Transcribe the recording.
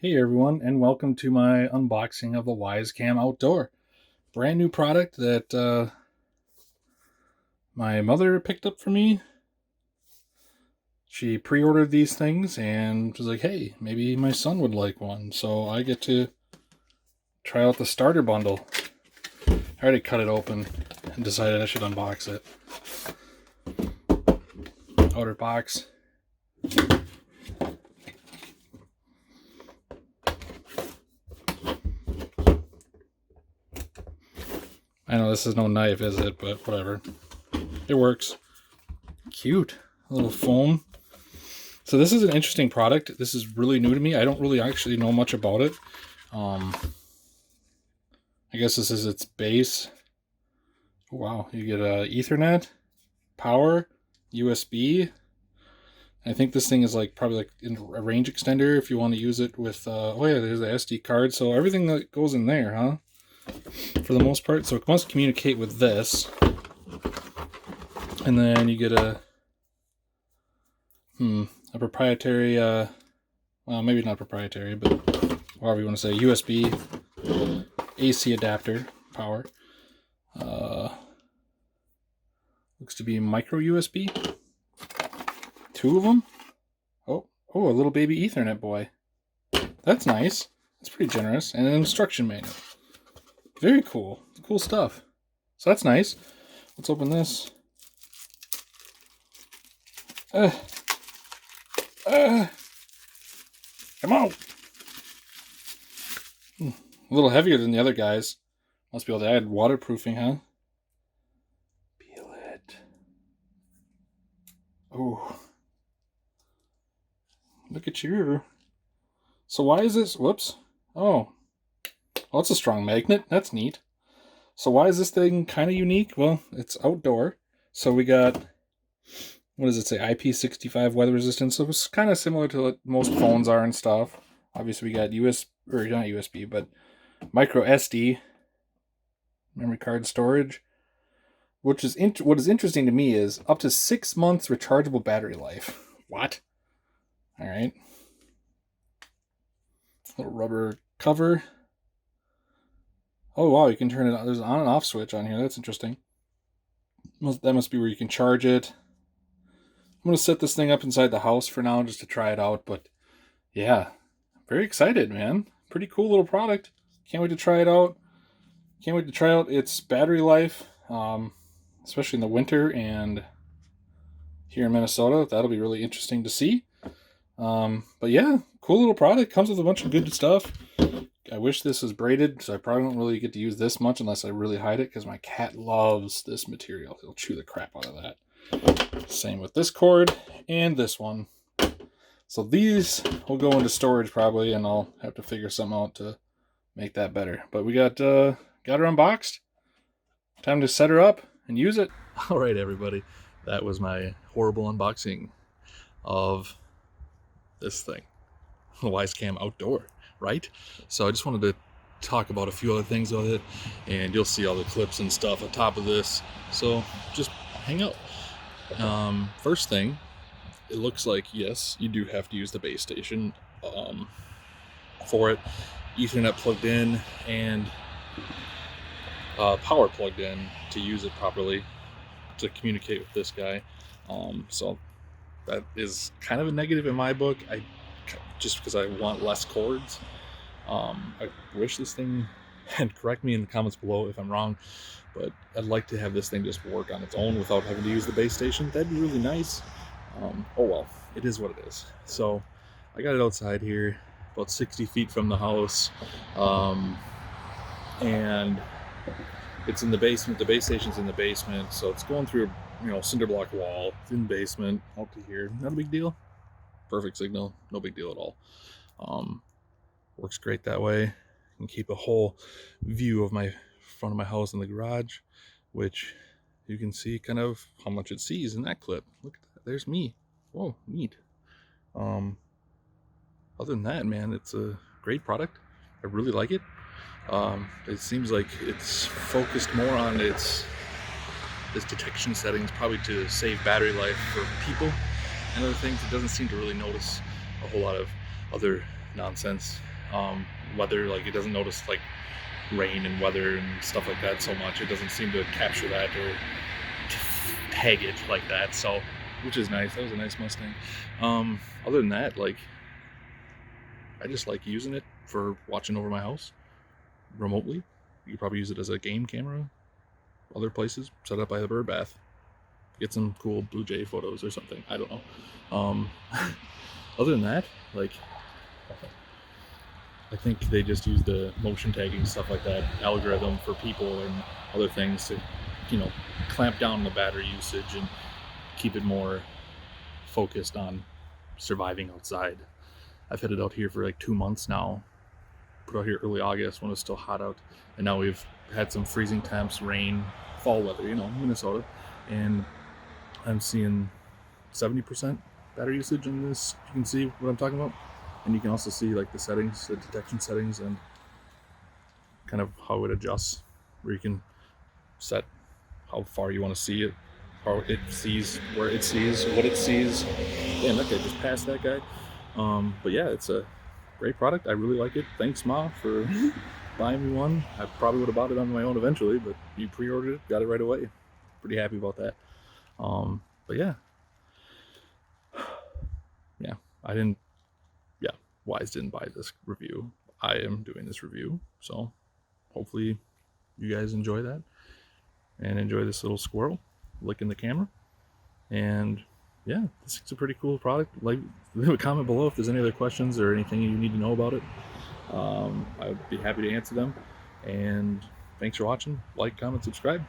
Hey everyone, and welcome to my unboxing of the Wyze Cam Outdoor. Brand new product that my mother picked up for me. She pre-ordered these things and was like, hey, maybe my son would like one. So I get to try out the starter bundle. I already cut it open and decided I should unbox it. Outer box. I know this is no knife, is it? But whatever. It works. Cute. A little foam. So this is an interesting product. This is really new to me. I don't really actually know much about it. I guess this is its base. Oh, wow. You get a Ethernet, power, USB. I think this thing is like probably like a range extender if you want to use it with, oh yeah, there's the SD card. So everything that goes in there, huh? For the most part. So it must communicate with this. And then you get a proprietary, well, maybe not proprietary, but however you want to say, USB AC adapter power. Looks to be micro USB. 2 of them. Oh, a little baby Ethernet boy. That's nice. That's pretty generous. And an instruction manual. Very cool. Cool stuff. So that's nice. Let's open this. Come on. A little heavier than the other guys. Must be able to add waterproofing, huh? Peel it. Oh. Look at you. So why is this? Whoops. Oh. Well, it's a strong magnet. That's neat. So why is this thing kind of unique? Well, it's outdoor. So we got, what does it say? IP65 weather resistance. So it's kind of similar to what most phones are and stuff. Obviously, we got or not USB, but micro SD memory card storage. What is interesting to me is up to 6 months rechargeable battery life. What? All right. Little rubber cover. Oh wow, you can turn it on. There's an on and off switch on here. That's interesting. That must be where you can charge it. I'm going to set this thing up inside the house for now just to try it out. But yeah, very excited, man. Pretty cool little product. Can't wait to try it out. Can't wait to try out its battery life, especially in the winter and here in Minnesota. That'll be really interesting to see. But yeah, cool little product. Comes with a bunch of good stuff. I wish this was braided, so I probably don't really get to use this much unless I really hide it, because my cat loves this material. He'll chew the crap out of that. Same with this cord and this one. So these will go into storage probably, and I'll have to figure something out to make that better. But we got her unboxed. Time to set her up and use it. All right, everybody. That was my horrible unboxing of this thing, the Wyze Cam Outdoor. Right? So I just wanted to talk about a few other things with it, and you'll see all the clips and stuff on top of this. So just hang out. First thing, it looks like, yes, you do have to use the base station for it. Ethernet plugged in and power plugged in to use it properly to communicate with this guy. So that is kind of a negative in my book. Just because I want less cords. I wish this thing, and correct me in the comments below if I'm wrong, but I'd like to have this thing just work on its own without having to use the base station. That'd be really nice. Oh well, it is what it is. So I got it outside here, about 60 feet from the house, and it's in the basement. The base station's in the basement, so it's going through a cinder block wall. It's in the basement, out to here. Not a big deal. Perfect signal, no big deal at all. Works great that way. I can keep a whole view of my front of my house and the garage, which you can see kind of how much it sees in that clip. Look at that, there's me. Whoa, neat. Other than that, man, it's a great product. I really like it. It seems like it's focused more on its detection settings, probably to save battery life for people and other things. It doesn't seem to really notice a whole lot of other nonsense. Weather, like it doesn't notice like rain and weather and stuff like that so much. It doesn't seem to capture that or tag it like that. So, which is nice. That was a nice Mustang. Other than that, like I just like using it for watching over my house remotely. You could probably use it as a game camera. Other places, set up by the bird bath. Get some cool Blue Jay photos or something. I don't know. Other than that, like I think they just use the motion tagging stuff like that algorithm for people and other things to, you know, clamp down the battery usage and keep it more focused on surviving outside. I've had it out here for like 2 months now. Put out here early August when it was still hot out, and now we've had some freezing temps, rain, fall weather, you know, Minnesota, and I'm seeing 70% battery usage in this. You can see what I'm talking about, and you can also see like the settings, the detection settings, and kind of how it adjusts, where you can set how far you want to see it, how it sees, where it sees, what it sees. Damn, that guy just passed that guy. But yeah, it's a great product. I really like it. Thanks, Ma, for buying me one. I probably would have bought it on my own eventually, but you pre-ordered it, got it right away. Pretty happy about that. But yeah, I didn't. Yeah, Wyze didn't buy this review. I am doing this review, so hopefully you guys enjoy that and enjoy this little squirrel licking the camera. And yeah, this is a pretty cool product. Like, leave a comment below if there's any other questions or anything you need to know about it. I would be happy to answer them. And thanks for watching. Like, comment, subscribe.